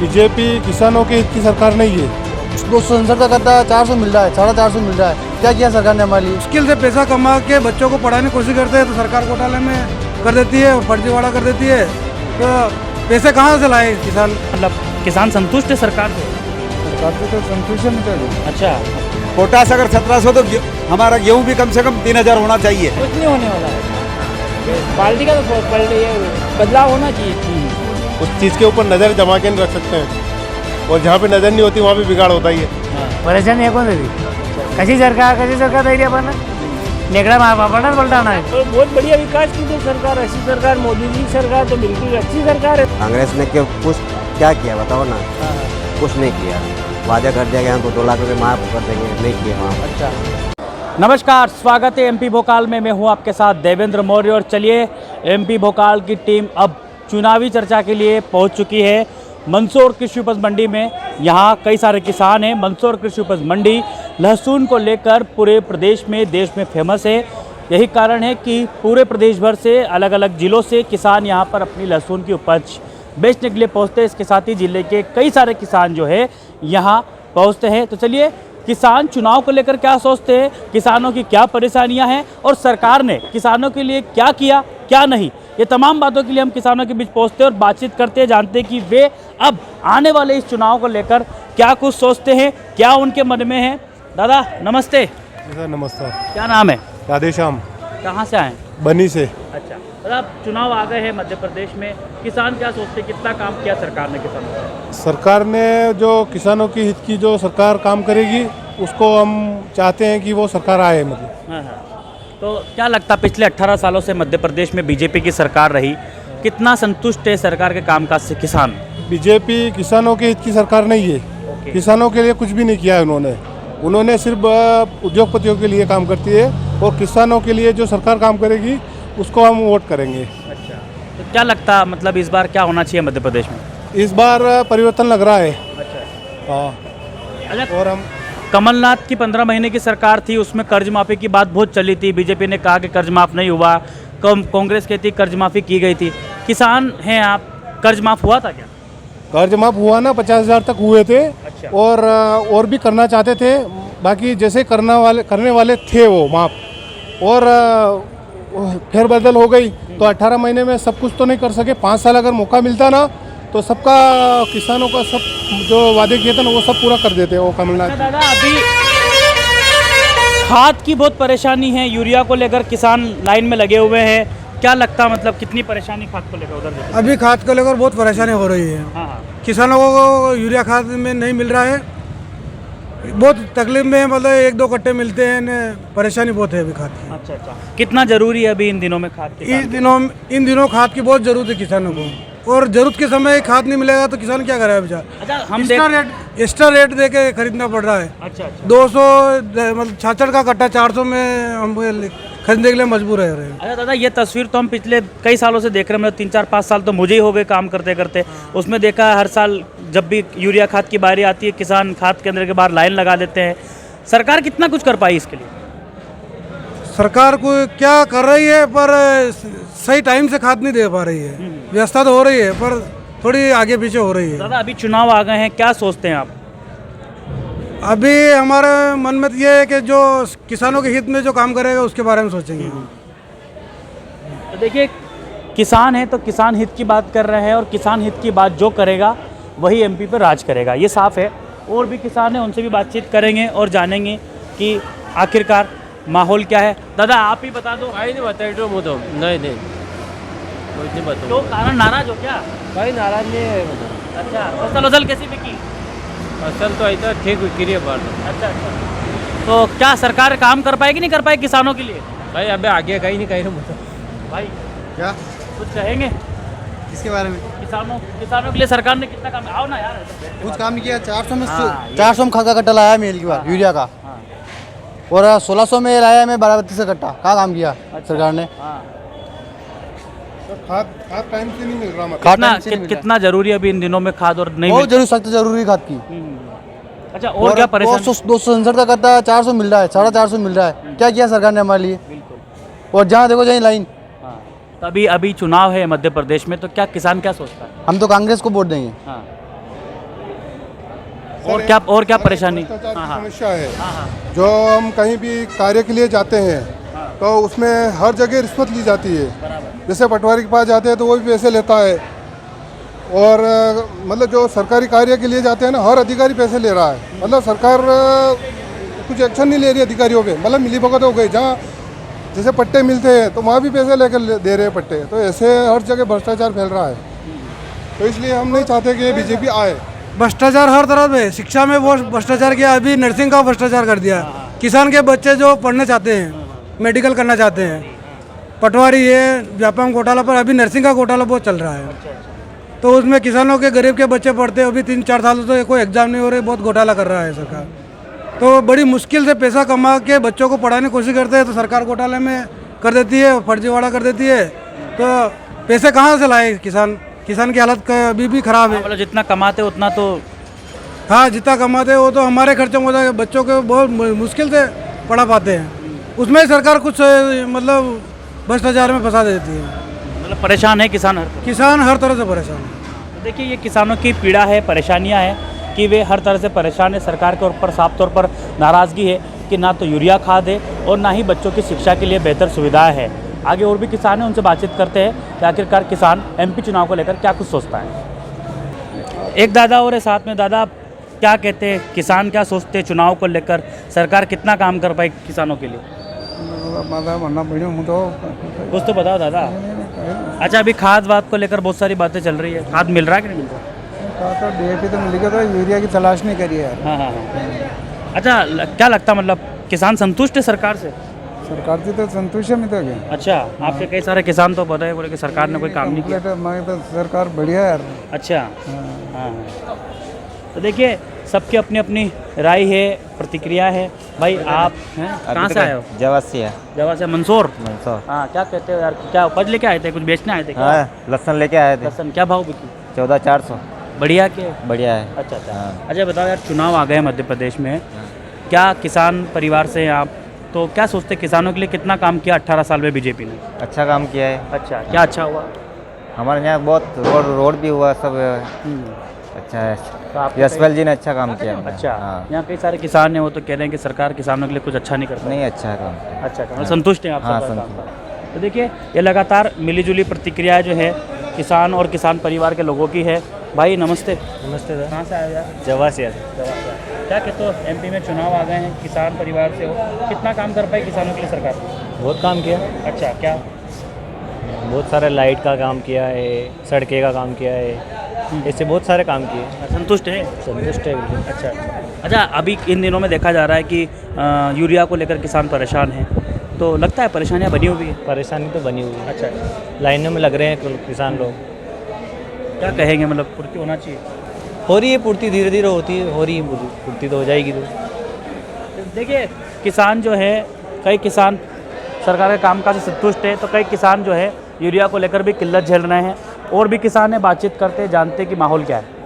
BJP किसानों के हित की सरकार नहीं है। 267 का गद्दा 400 मिल रहा है, 450 मिल रहा है। क्या किया सरकार ने हमारे लिए? मुश्किल से पैसा कमा के बच्चों को पढ़ाने की कोशिश करते हैं तो सरकार घोटाले में कर देती है और फर्जीवाड़ा कर देती है। तो पैसे कहाँ से लाए किसान? मतलब किसान संतुष्ट है सरकार से? सरकार से तो संतुष्ट है। अच्छा, पोटास अगर 1700 तो हमारा गेहूं भी कम से कम 3000 होना चाहिए। कुछ नहीं होने वाला है। पार्टी का तो बदलाव होना चाहिए। उस चीज़ के ऊपर नज़र जमा के नहीं रख सकते हैं, और जहाँ पे नज़र नहीं होती वहाँ पे बिगाड़ होता ही है। परेशानी है कौन सी? कशी सरकार धैर्य बना नेकड़ा पलटा पलटाना है। तो बहुत बढ़िया विकास की तो सरकार, ऐसी सरकार, मोदी जी की सरकार तो बिल्कुल अच्छी सरकार है। कांग्रेस ने कुछ क्या किया बताओ ना? कुछ नहीं किया। वादा कर दिया गया हमको 2 लाख रुपए माफ कर देंगे, नहीं किया वहाँ। अच्छा। नमस्कार, स्वागत है एमपी भोकाल में। मैं हूं आपके साथ देवेंद्र मौर्य और चलिए एमपी भोकाल की टीम अब चुनावी चर्चा के लिए पहुंच चुकी है मंदसौर कृषि उपज मंडी में। यहां कई सारे किसान हैं। मंदसौर कृषि उपज मंडी लहसुन को लेकर पूरे प्रदेश में, देश में फेमस है। यही कारण है कि पूरे प्रदेश भर से, अलग अलग ज़िलों से किसान यहां पर अपनी लहसुन की उपज बेचने के लिए पहुंचते हैं। इसके साथ ही ज़िले के कई सारे किसान जो है यहाँ पहुंचते हैं। तो चलिए, किसान चुनाव को लेकर क्या सोचते हैं, किसानों की क्या परेशानियां हैं और सरकार ने किसानों के लिए क्या किया, क्या नहीं, ये तमाम बातों के लिए हम किसानों के बीच पहुंचते हैं और बातचीत करते हैं, जानते हैं कि वे अब आने वाले इस चुनाव को लेकर क्या कुछ सोचते हैं, क्या उनके मन में है। दादा नमस्ते। सर नमस्कार। क्या नाम है? राधेश्याम। कहाँ से आए? बनी से। अच्छा, दादा चुनाव आ गए हैं मध्य प्रदेश में, किसान क्या सोचते हैं, कितना काम किया सरकार ने किसानों का? सरकार ने जो किसानों की हित की जो सरकार काम करेगी उसको हम चाहते हैं कि वो सरकार आए। मतलब हाँ। तो क्या लगता, पिछले 18 सालों से मध्य प्रदेश में बीजेपी की सरकार रही, कितना संतुष्ट है सरकार के कामकाज से किसान? बीजेपी किसानों के हित की सरकार नहीं है। किसानों के लिए कुछ भी नहीं किया है उन्होंने सिर्फ उद्योगपतियों के लिए काम करती है, और किसानों के लिए जो सरकार काम करेगी उसको हम वोट करेंगे। अच्छा, तो क्या लगता, मतलब इस बार क्या होना चाहिए मध्य प्रदेश में? इस बार परिवर्तन लग रहा है। अच्छा। हाँ। अच्छा, और हम कमलनाथ की 15 महीने की सरकार थी, उसमें कर्ज माफ़ी की बात बहुत चली थी। बीजेपी ने कहा कि कर्ज माफ़ नहीं हुआ, कांग्रेस कहती कर्ज माफ़ी की गई थी। किसान हैं आप, कर्ज माफ़ हुआ था क्या? कर्ज माफ हुआ ना, 50,000 तक हुए थे। अच्छा। और भी करना चाहते थे, बाकी जैसे करने वाले थे वो माफ, और फिर बदल हो गई। तो 18 महीने में सब कुछ तो नहीं कर सके। 5 साल अगर मौका मिलता ना तो सबका, किसानों का सब जो वादे किए थे ना वो सब पूरा कर देते वो कमलनाथ। दादा अभी खाद की बहुत परेशानी है, यूरिया को लेकर किसान लाइन में लगे हुए हैं। क्या लगता, मतलब कितनी परेशानी खाद को लेकर उधर? अभी खाद को लेकर बहुत परेशानी हो रही है। हाँ। किसानों को यूरिया खाद में नहीं मिल रहा है, बहुत तकलीफ में है। मतलब 1-2 कट्टे मिलते हैं, परेशानी बहुत है अभी खाद की। अच्छा। कितना जरूरी है अभी इन दिनों में खाद की? इन दिनों खाद की बहुत जरूरत है किसानों को, और जरूरत के समय खाद नहीं मिलेगा तो किसान क्या करेगा बेचारा? अच्छा, हम एक्स्ट्रा रेट दे के खरीदना पड़ रहा है। अच्छा। 200 मतलब 66 का कट्टा 400 में हम खरीदने के लिए मजबूर है। अच्छा दादा, ये तस्वीर तो हम पिछले कई सालों से देख रहे हैं। मतलब 3-4-5 साल तो मुझे ही हो गए काम करते करते। उसमें देखा है हर साल जब भी यूरिया खाद की बारी आती है, किसान खाद केंद्र के बाहर लाइन लगा देते हैं। सरकार कितना कुछ कर पाई इसके लिए? सरकार को क्या कर रही है, पर सही टाइम से खाद नहीं दे पा रही है। व्यवस्था तो हो रही है पर थोड़ी आगे पीछे हो रही है। दादा अभी चुनाव आ गए हैं, क्या सोचते हैं आप? अभी हमारे मन में ये है कि जो किसानों के हित में जो काम करेगा उसके बारे में सोचेंगे। तो देखिए, किसान है तो किसान हित की बात कर रहे हैं, और किसान हित की बात जो करेगा वही एमपी पर राज करेगा, ये साफ है। और भी किसान हैं, उनसे भी बातचीत करेंगे और जानेंगे कि आखिरकार माहौल क्या है। दादा आप ही बता दो। नहीं बताइए तो मुझे नहीं कुछ नहीं बताओ। तो कारण नाराज हो क्या? भाई नाराज नहीं है। अच्छा, फसल कैसी बिकी? फसल तो ऐसा ठीक बिक्री है बार। अच्छा। तो क्या सरकार काम कर पाएगी, नहीं कर पाएगी किसानों के लिए? भाई अबे आगे कहीं नहीं कहीं बताओ भाई क्या कुछ कहेंगे इसके बारे में? किसानों के लिए सरकार ने कितना काम? आओ ना यार, कुछ काम नहीं किया। 400 में हाँ, 400 में खाद का कट्टा लाया मेल की बार यूरिया का, और 1600 में लाया मैं 12-32 का कट्टा। क्या काम किया सरकार ने? खाद टाइम से नहीं मिल रहा। मतलब कितना जरूरी है अभी इन दिनों में खाद? और नहीं बहुत जरूरी, सख्त जरूरी खाद की। अच्छा, और क्या परेशानी? 267 का गद्दा 400 मिल रहा है, 450 मिल रहा है। क्या किया सरकार ने हमारे लिए? और जहाँ देखो जहीं लाइन। तो अभी चुनाव है मध्य प्रदेश में, तो क्या किसान क्या सोचता है? हम तो कांग्रेस को वोट देंगे। और क्या परेशानी? भ्रष्टाचार हाँ, की हाँ। समस्या है। जो हम कहीं भी कार्य के लिए जाते हैं तो उसमें हर जगह रिश्वत ली जाती है। जैसे पटवारी के पास जाते हैं तो वो भी पैसे लेता है, और मतलब जो सरकारी कार्य के लिए जाते हैं ना, हर अधिकारी पैसे ले रहा है। मतलब सरकार कुछ एक्शन नहीं ले रही अधिकारियों पे, मतलब मिली भगत हो गई। जहाँ जैसे पट्टे मिलते हैं तो वहाँ भी पैसे लेकर दे रहे हैं पट्टे, तो ऐसे हर जगह भ्रष्टाचार फैल रहा है। तो इसलिए हम नहीं चाहते कि बीजेपी आए। भ्रष्टाचार हर तरफ है, शिक्षा में वो भ्रष्टाचार किया, अभी नर्सिंग का भ्रष्टाचार कर दिया। किसान के बच्चे जो पढ़ने चाहते हैं, मेडिकल करना चाहते हैं, पटवारी है, व्यापार घोटाला पर अभी नर्सिंग का घोटाला बहुत चल रहा है। तो उसमें किसानों के गरीब के बच्चे पढ़ते हैं, अभी 3-4 सालों से कोई एग्जाम नहीं हो रही, बहुत घोटाला कर रहा है सरकार। तो बड़ी मुश्किल से पैसा कमा के बच्चों को पढ़ाने की कोशिश करते हैं, तो सरकार घोटाले में कर देती है, फर्जीवाड़ा कर देती है। तो पैसे कहाँ से लाए किसान की हालत अभी भी खराब है। मतलब जितना कमाते उतना तो हाँ, जितना कमाते हैं वो तो हमारे खर्चों में होता है, बच्चों को बहुत मुश्किल से पढ़ा पाते हैं। उसमें सरकार कुछ मतलब भ्रष्टाचार में फंसा देती है। मतलब परेशान है किसान हर तरह से परेशान है। तो देखिए ये किसानों की पीड़ा है, परेशानियां हैं कि वे हर तरह से परेशान है। सरकार के ऊपर साफ तौर पर नाराज़गी है कि ना तो यूरिया खाद है और ना ही बच्चों की शिक्षा के लिए बेहतर सुविधाएं हैं। आगे और भी किसान हैं, उनसे बातचीत करते हैं कि आखिरकार किसान एमपी चुनाव को लेकर क्या कुछ सोचता है। एक दादा और है साथ में। दादा क्या कहते हैं, किसान क्या सोचते हैं चुनाव को लेकर? सरकार कितना काम कर पाई किसानों के लिए? कुछ तो बताओ दादा। अच्छा, अभी खाद वाद को लेकर बहुत सारी बातें चल रही है, खाद मिल रहा है कि नहीं मिल रहा? तो डीएपी तो मिल गया, तो यूरिया की तलाश नहीं करी यार। हाँ हाँ हाँ। अच्छा, क्या लगता मतलब किसान संतुष्ट है सरकार से? सरकार से तो संतुष्ट है मैं तो क्या। अच्छा, आपके कई सारे किसान तो बताए बोले कि सरकार ने कोई काम नहीं किया। मैं तो सरकार बढ़िया यार। अच्छा, हाँ। तो देखिए सबकी अपनी अपनी राय है, प्रतिक्रिया है। भाई आप हैं कहाँ से आए हो? जवा से। मंसूर। हाँ, क्या कहते हो यार, क्या उपज लेके आए थे, कुछ बेचने आए थे क्या? लहसन लेके आए थे। लहसन क्या भाव बिकी? 14,400। बढ़िया के? बढ़िया है। अच्छा अच्छा। अच्छा बताओ यार, चुनाव आ गए मध्य प्रदेश में, क्या किसान परिवार से हैं आप, तो क्या सोचते किसानों के लिए कितना काम किया 18 साल में बीजेपी ने? अच्छा काम किया है। अच्छा, क्या अच्छा हुआ? हमारे यहाँ बहुत रोड भी हुआ, सब अच्छा है। तो यशपाल जी ने अच्छा काम किया। अच्छा, हाँ। यहाँ कई सारे किसान हैं, वो तो कह रहे हैं कि सरकार किसानों के लिए कुछ अच्छा नहीं करती। नहीं, अच्छा काम किया। अच्छा, मतलब संतुष्ट हैं आप हाँ, सरकार काम पर? तो देखिए ये लगातार मिलीजुली प्रतिक्रियाएं जो है किसान और किसान परिवार के लोगों की है। भाई नमस्ते। नमस्ते सर। कहाँ से आए हो यार? जवा से क्या कहते हो, एमपी में चुनाव आ गए हैं, किसान परिवार से हो, कितना काम कर पाई किसानों के लिए सरकार? बहुत काम किया, अच्छा, क्या? बहुत सारे लाइट का काम किया है, सड़कें का काम किया है, ऐसे बहुत सारे काम किए। संतुष्ट है? संतुष्ट है बिल्कुल। अच्छा, अभी इन दिनों में देखा जा रहा है कि यूरिया को लेकर किसान परेशान हैं, तो लगता है परेशानियां बनी हुई है? परेशानी तो बनी हुई है। अच्छा, लाइनों में लग रहे हैं किसान लोग। क्या कहेंगे, मतलब पूर्ति होना चाहिए? हो रही है पूर्ति, धीरे धीरे होती है, हो रही है पूर्ति, तो हो जाएगी। तो देखिए किसान जो है, कई किसान सरकार के कामकाज से संतुष्ट है, तो कई किसान जो है यूरिया को लेकर भी किल्लत झेल रहे हैं। और भी किसान है, बातचीत करते हैं, जानते हैं कि माहौल क्या है।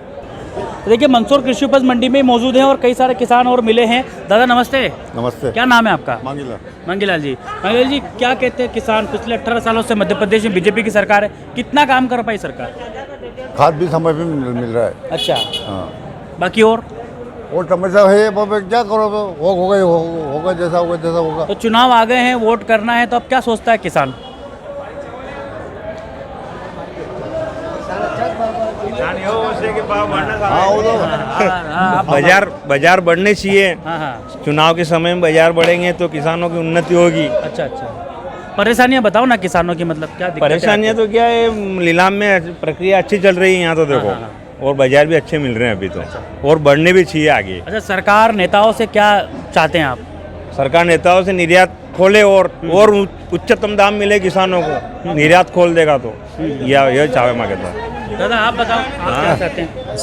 तो देखिए मंदसौर कृषि उपज मंडी में मौजूद हैं और कई सारे किसान और मिले हैं। दादा नमस्ते। नमस्ते। क्या नाम है आपका? मंगीलाल जी। मंगीलाल जी, क्या कहते हैं किसान, पिछले 18 सालों से मध्य प्रदेश में बीजेपी की सरकार है, कितना काम कर पाई सरकार? खाद भी समय पे मिल रहा है। अच्छा, हाँ, बाकी और समस्या है, क्या करो, होगा जैसा होगा। तो चुनाव आ गए हैं, वोट करना है, तो अब क्या सोचता है किसान? बाजार बढ़ने चाहिए। हाँ हाँ। चुनाव के समय में बाजार बढ़ेंगे तो किसानों की उन्नति होगी। अच्छा अच्छा। परेशानियां बताओ ना किसानों की, मतलब क्या दिक्कत है? परेशानियां तो क्या है, नीलाम में प्रक्रिया अच्छी चल रही है यहाँ तो देखो। और बाजार भी अच्छे मिल रहे हैं अभी तो। और बढ़ने भी चाहिए आगे। अच्छा, सरकार नेताओं से क्या चाहते हैं आप? सरकार नेताओं से निर्यात खोले और उच्चतम दाम मिले किसानों को, निर्यात खोल देगा तो यह चाहे मांगे तो। दादा आप बताओ, आप क्या चाहते हैं?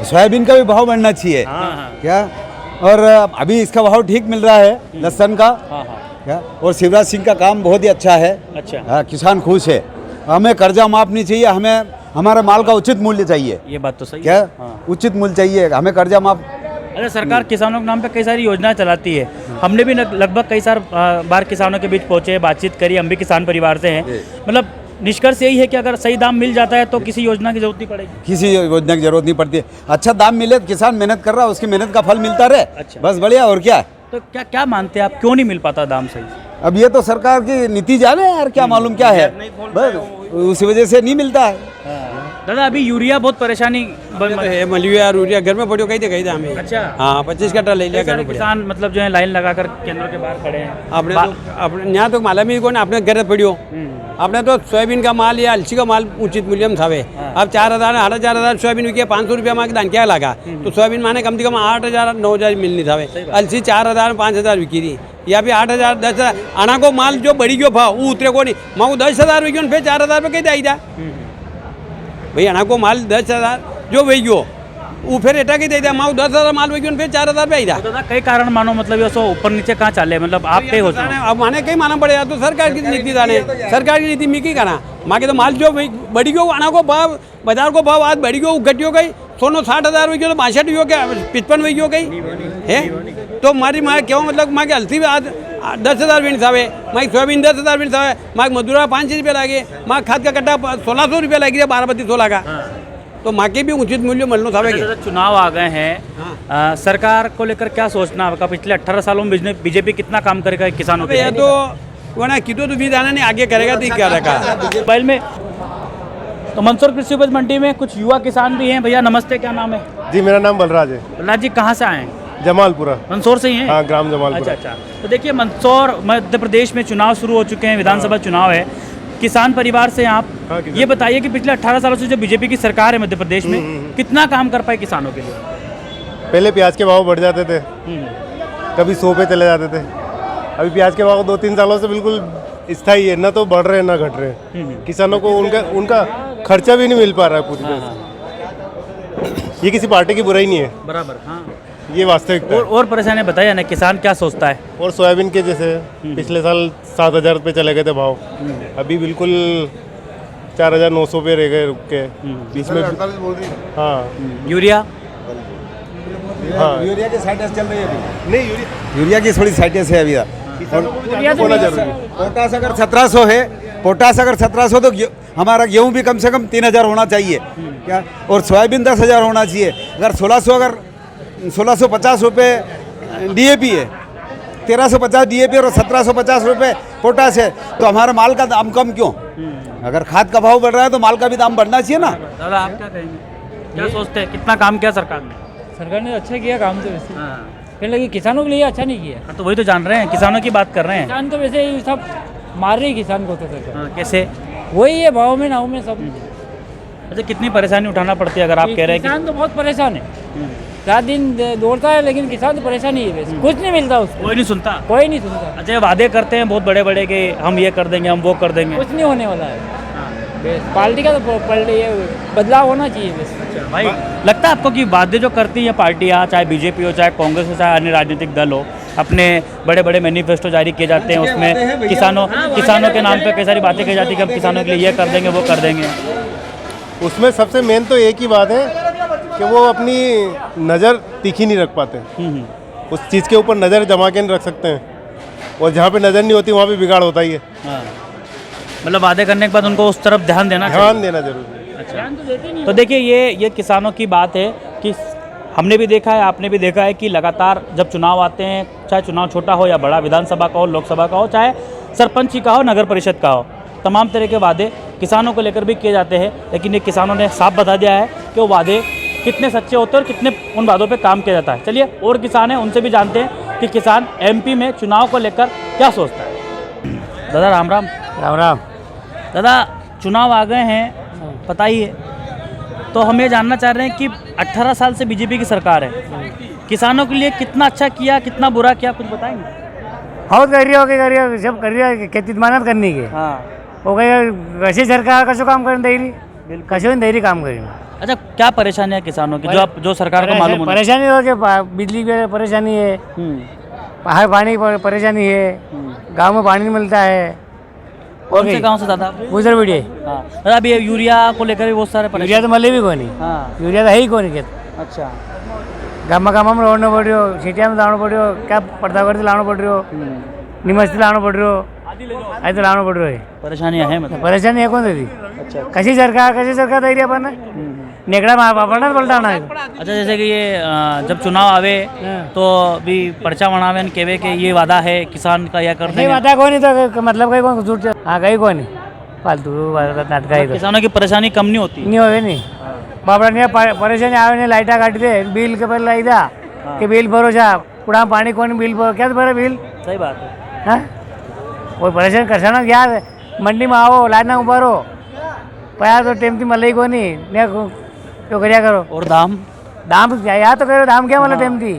सोयाबीन का भी भाव बढ़ना चाहिए। क्या, और अभी इसका भाव ठीक मिल रहा है लहसन का। क्या, और शिवराज सिंह का काम बहुत ही अच्छा है। अच्छा, किसान खुश है। हमें कर्जा माफ नहीं चाहिए, हमें हमारे माल का उचित मूल्य चाहिए। ये बात तो सही क्या है। हाँ। उचित मूल्य चाहिए, हमें कर्जा माफ। अरे सरकार किसानों के नाम पे कई सारी योजनाएं चलाती है। हमने भी लगभग कई सार बार किसानों के बीच पहुंचे, बातचीत करी, हम भी किसान परिवार से हैं। मतलब निष्कर्ष यही है कि अगर सही दाम मिल जाता है तो किसी योजना की जरूरत नहीं पड़ेगी। किसी योजना की जरूरत नहीं पड़ती है। अच्छा दाम मिले तो किसान मेहनत कर रहा है, उसकी मेहनत का फल मिलता रहे। अच्छा। बस बढ़िया, और क्या। तो क्या क्या मानते हैं आप, क्यों नहीं मिल पाता दाम सही? अब ये तो सरकार की नीति जाने यार, क्या मालूम क्या है, बस उसी वजह से नहीं मिलता है। दादा अभी यूरिया बहुत परेशानी मलिया यूरिया घर में पड़ो कहीं थे हमें। अच्छा हाँ 25 कट्टा ले लिया घर में किसान मतलब जो है लाइन लगाकर केंद्रों के बाहर खड़े हैं। अपने यहाँ तो मालूम ही कौन आपने घर पड़ियो आपने तो सोयाबीन का माल या अलसी का माल उचित मूल्य में थावे। अब 4,000 4,500 सोयाबीन विके 500 रुपया मांगे दान क्या लगा, तो सोयाबीन माने कम से कम 8,000 9,000 मिलनी थावे। अलसी 4,000 5,000 विकी रही, या फिर 8,000 10,000 आना को माल जो बढ़ी गयो भाव वो उतरे को नहीं, मांगो 10,000 विकी फिर 4,000 रुपये कहीं जा भाई। आना को माल 10,000 जो वही गयो वो फिर एटा के दे दिया, मांगो 10,000 माल वही फिर 4,000 रुपये जा। दादा कई कारण मानो मतलब ये सो ऊपर नीचे कहाँ चले, मतलब आप कहीं हो जाए अब माने कहीं माना पड़ेगा तो सरकार की नीति जाने, सरकार की नीति में की करना माँ के तो माल जो बढ़ी गयो आना को भाव बाजार को भाव आज बढ़ी गयो घटी हो गई, सोनो 60,000 हुई तो 62 हो गया 55 हुई हो गई है। तो हमारी माँ क्यों मतलब माँ के हल्सी में आज 10,000 भी नहीं थावे, माँ सोयाबीन 10,000 भी नहीं थावे, माँ मजदूरा 500 रुपये लागे, माँ खाद का कट्टा 1,600 रुपये लगी है 12-16 का, तो माँ के भी उचित मूल्य मिलना थावे। चुनाव आ गए हैं, सरकार को लेकर क्या सोचना आपका? पिछले 18 सालों में बीजेपी कितना काम करेगा किसानों के लिए? तो वरना कितो तो भी जाना नहीं आगे करेगा तो क्या रखा मोबाइल में। तो मंदसौर कृषि उपज मंडी में कुछ युवा किसान भी हैं। भैया नमस्ते, क्या नाम है? जी मेरा नाम बलराज है। बलराज जी कहाँ से आए हैं? जमालपुरा। मंदसौर से ही हैं? हाँ ग्राम जमालपुरा। अच्छा। तो देखिए मंदसौर मध्य प्रदेश में चुनाव शुरू हो चुके हैं, विधानसभा चुनाव है, किसान परिवार से आप ये बताइए कि पिछले 18 सालों से जो बीजेपी की सरकार है मध्य प्रदेश में कितना काम कर पाए किसानों के लिए? पहले प्याज के भाव बढ़ जाते थे, कभी 100 पे चले जाते थे। अभी प्याज के भाव 2-3 सालों से बिल्कुल स्थायी है, ना तो बढ़ रहे हैं ना घट रहे हैं। किसानों को उनका खर्चा भी नहीं मिल पा रहा है पूरी तरह से। ये किसी पार्टी की बुराई नहीं है, बराबर। हाँ ये वास्तविकता है। और परेशानी बताइए ना, किसान क्या सोचता है? और सोयाबीन के जैसे पिछले साल 7,000 रुपये चले गए थे भाव, अभी बिल्कुल 4,900 पे रह गए रुक के बीच में। हाँ यूरिया यूरिया की साइटेस चल रही है अभी। नहीं यूरिया की थोड़ी साइटेस है अभी। होना जरूरी है। पोटास अगर 1700 है, पोटास अगर 1700 तो हमारा गेहूं भी कम से कम 3,000 होना चाहिए क्या, और सोयाबीन 10,000 होना चाहिए। अगर 1650 रुपये DAP है, 1350 DAP और 1750 रुपये पोटास है, तो हमारे माल का दाम कम क्यों? अगर खाद का भाव बढ़ रहा है तो माल का भी दाम बढ़ना चाहिए ना। दादा आप क्या कहेंगे, क्या सोचते हैं, कितना काम किया सरकार ने? सरकार ने अच्छा किया काम तो वैसे, फिर लगी किसानों के लिए अच्छा नहीं किया। तो वही तो जान रहे हैं, किसानों की बात कर रहे हैं। किसान तो वैसे ही सब मार रही किसान को तो सरकार। कैसे? वही है भाव में नाव में सब। अच्छा कितनी परेशानी उठाना पड़ती है अगर आप कह रहे हैं किसान तो बहुत परेशान है, रात दिन दौड़ता है, लेकिन किसान तो परेशान ही है वैसे, कुछ नहीं मिलता उसको, कोई नहीं सुनता? कोई नहीं सुनता। अच्छा वादे करते हैं बहुत बड़े बड़े कि हम ये कर देंगे, हम वो कर देंगे, कुछ नहीं होने वाला है। पार्टी का तो बदलाव होना चाहिए बस। भाई लगता है आपको कि वादे जो करती है पार्टियाँ, चाहे बीजेपी हो, चाहे कांग्रेस हो, चाहे अन्य राजनीतिक दल हो, अपने बड़े बड़े मैनिफेस्टो जारी किए जाते हैं, उसमें किसानों के नाम पे कई सारी बातें की जाती है कि हम किसानों के लिए ये कर देंगे वो कर देंगे। उसमें सबसे मेन तो एक ही बात है कि वो अपनी नज़र तीखी नहीं रख पाते, उस चीज़ के ऊपर नज़र जमा के नहीं रख सकते हैं, और जहाँ पे नज़र नहीं होती वहाँ पे बिगाड़ होता ही है। मतलब वादे करने के बाद उनको उस तरफ ध्यान देना जरूरी है। अच्छा तो देखिए ये किसानों की बात है कि हमने भी देखा है, आपने भी देखा है कि लगातार जब चुनाव आते हैं, चाहे चुनाव छोटा हो या बड़ा, विधानसभा का हो, लोकसभा का हो, चाहे सरपंच का हो, नगर परिषद का हो, तमाम तरह के वादे किसानों को लेकर भी किए जाते हैं। लेकिन ये किसानों ने साफ बता दिया है कि वो वादे कितने सच्चे होते हैं और कितने उन वादों पे काम किया जाता है। चलिए और किसान हैं, उनसे भी जानते हैं कि किसान MP में चुनाव को लेकर क्या सोचता है। दादा राम राम। राम राम। दादा चुनाव आ गए हैं, पता ही है, तो हम ये जानना चाह रहे हैं कि 18 साल से बीजेपी की सरकार है, किसानों के लिए कितना अच्छा किया, कितना बुरा किया, कुछ बताएंगे? बहुत कर रही हो जब कर रही है खेती मेहनत करने की। हाँ हो गई कशी सरकार कसं काम करें दैरी, कसं दैरी काम करें। अच्छा क्या परेशानी है किसानों की जो सरकार को मालूम होना? परेशानी हो कि बिजली की परेशानी है, बाहर पानी की परेशानी है, गांव में पानी नहीं मिलता है। कौन से गांव से दादा? गुजर बढ़िए। हाँ दादा अभी यूरिया को लेकर भी बहुत सारे यूरिया तो मले भी कोनी। हाँ यूरिया तो है ही कोनी खेत। अच्छा गामा में रोडना पड़ रही हो, सिटिया में लाना पड़ रही हो, क्या प्रतापगढ़ से लाना पड़ रही हो, निमस से लाना पड़ रही हो, आज तो लावणं पडू आहे परेशानी आहे मतलब परेशानी आहे कोणती अच्छा कशी सरकार तरी आपण नेकड़ा पड़ना पलटाना है अच्छा जैसे कि ये जब चुनाव आवे तो भी पर्चा बनावे न केवे के ये वादा है किसान का या कर नहीं देंगे बता कौन तो मतलब कहीं कौन झूठ हाँ कहीं कौन फालतू नाटक है किसानों की परेशानी कम नहीं होती नहीं होवे नहीं बापड़ा नहीं परेशानी आवे नहीं लाइटा काट दे बिल के पहले लाइदा कि बिल भरो जा कुड़ा पानी कौन बिल भरो क्या भरे बिल सही बात है हाँ वो परेशान करसा ना क्या मंडी में आओ लाइन ना उभारो पया तो टेम थी मलई को नहीं ने तो करिया करो और दाम दाम या तो करो दाम क्या मतलब टेम थी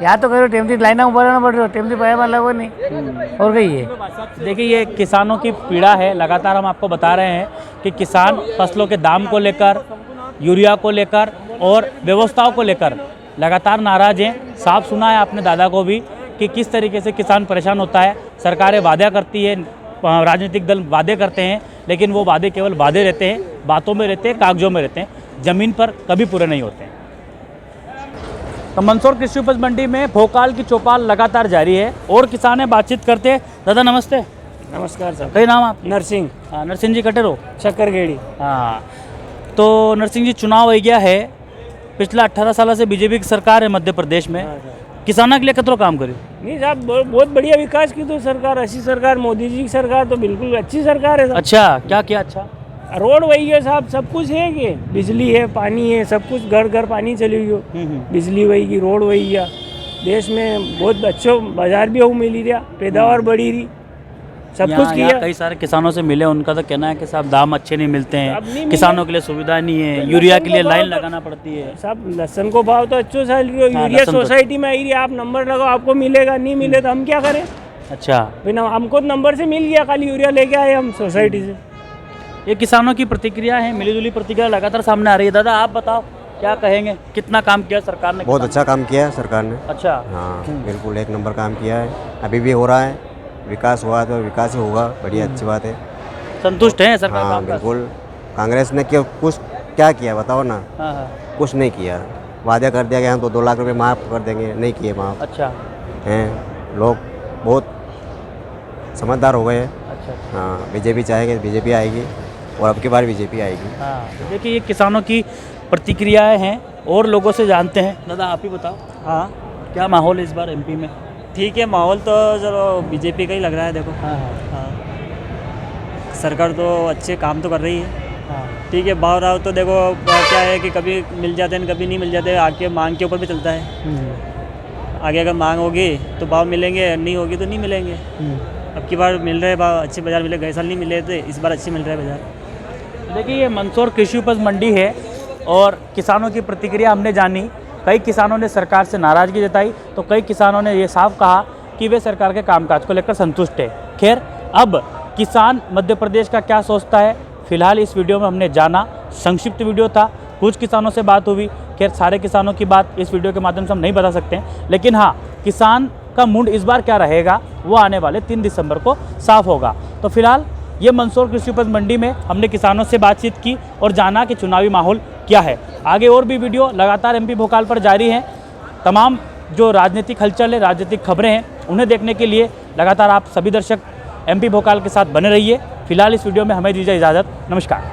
या तो करो टेम थी लाइन ना उभारना पड़ रहा टेम थी पया मतलब वो नहीं और कही है देखिए ये किसानों की पीड़ा है लगातार हम आपको बता रहे हैं कि किसान फसलों के दाम को लेकर यूरिया को लेकर और व्यवस्थाओं को लेकर लगातार नाराज हैं। साफ सुना है आपने दादा को भी कि किस तरीके से किसान परेशान होता है। सरकारें वादा करती है राजनीतिक दल वादे करते हैं लेकिन वो वादे केवल वादे रहते हैं बातों में रहते हैं कागजों में रहते हैं ज़मीन पर कभी पूरे नहीं होते हैं। तो मंदसौर कृषि उपज मंडी में भोकाल की चौपाल लगातार जारी है और किसान है बातचीत करते हैं। दादा नमस्ते। नमस्कार सर कई नाम आप नरसिंह हाँ नरसिंह जी कटेरो शक्करगेड़ी हाँ तो नरसिंह जी चुनाव हो गया है पिछला 18 साल से बीजेपी की सरकार है मध्य प्रदेश में किसानों के लिए कतरो काम करे नहीं साहब बहुत बढ़िया विकास की तो सरकार अच्छी सरकार मोदी जी की सरकार तो बिल्कुल अच्छी सरकार है साहब। अच्छा क्या किया अच्छा रोड वही है साहब सब कुछ है कि बिजली है पानी है सब कुछ घर घर पानी चली गई बिजली वही की रोड वही है देश में बहुत अच्छो बाजार भी हो मिली रहा पैदावार बढ़ी रही सब कुछ यहाँ किया कई सारे किसानों से मिले उनका तो कहना है कि साहब दाम अच्छे नहीं मिलते अब नहीं हैं मिले। किसानों के लिए सुविधा नहीं है यूरिया के लिए लाइन लगाना पड़ती है सब लहसन को भाव तो अच्छो सा यूरिया लहसुन तो- सोसाइटी में आई रही आप नंबर लगाओ आपको मिलेगा नहीं मिले तो हम क्या करें अच्छा बिना हमको नंबर से मिल गया खाली यूरिया लेके आए हम सोसाइटी से ये किसानों की प्रतिक्रिया है मिलीजुली प्रतिक्रिया लगातार सामने आ रही है। दादा आप बताओ क्या कहेंगे कितना काम किया सरकार ने बहुत अच्छा काम किया है सरकार ने। अच्छा हाँ बिल्कुल एक नंबर काम किया है अभी भी हो रहा है विकास हुआ तो विकास ही होगा बढ़िया अच्छी बात है। संतुष्ट है सरकार हाँ काम का? बिल्कुल कांग्रेस ने क्यों कुछ क्या किया बताओ ना हाँ हाँ कुछ नहीं किया वादा कर दिया गया हम तो 2 लाख रुपए माफ़ कर देंगे नहीं किए माफ़ अच्छा हैं लोग बहुत समझदार हो गए हैं। अच्छा हाँ बीजेपी चाहेंगे बीजेपी आएगी और अब की बार बीजेपी आएगी। हाँ तो देखिए ये किसानों की प्रतिक्रियाएं हैं और लोगों से जानते हैं। दादा आप ही बताओ हाँ क्या माहौल है इस बार एमपी में? ठीक है माहौल तो चलो बीजेपी का ही लग रहा है देखो हाँ हाँ सरकार तो अच्छे काम तो कर रही है हाँ ठीक है भाव राव तो देखो क्या है कि कभी मिल जाते हैं कभी नहीं मिल जाते आगे मांग के ऊपर भी चलता है आगे अगर मांग होगी तो भाव मिलेंगे नहीं होगी तो नहीं मिलेंगे अब की बार मिल रहे भाव अच्छे बाज़ार मिले गए साल नहीं मिले थे इस बार अच्छे मिल रहे हैं बाज़ार। देखिए ये मंदसौर कृषि उपज मंडी है और किसानों की प्रतिक्रिया हमने जानी। कई किसानों ने सरकार से नाराज़गी जताई तो कई किसानों ने ये साफ कहा कि वे सरकार के कामकाज को लेकर संतुष्ट है। खैर अब किसान मध्य प्रदेश का क्या सोचता है फिलहाल इस वीडियो में हमने जाना। संक्षिप्त वीडियो था कुछ किसानों से बात हुई। खैर सारे किसानों की बात इस वीडियो के माध्यम से हम नहीं बता सकते हैं लेकिन हाँ किसान का मूड इस बार क्या रहेगा वो आने वाले 3 दिसंबर को साफ होगा। तो फिलहाल ये मंदसौर कृषि उपज मंडी में हमने किसानों से बातचीत की और जाना कि चुनावी माहौल क्या है। आगे और भी वीडियो लगातार एमपी भोकाल पर जारी हैं। तमाम जो राजनीतिक हलचल है राजनीतिक खबरें हैं उन्हें देखने के लिए लगातार आप सभी दर्शक एमपी भोकाल के साथ बने रहिए। फिलहाल इस वीडियो में हमें दीजिए इजाज़त। नमस्कार।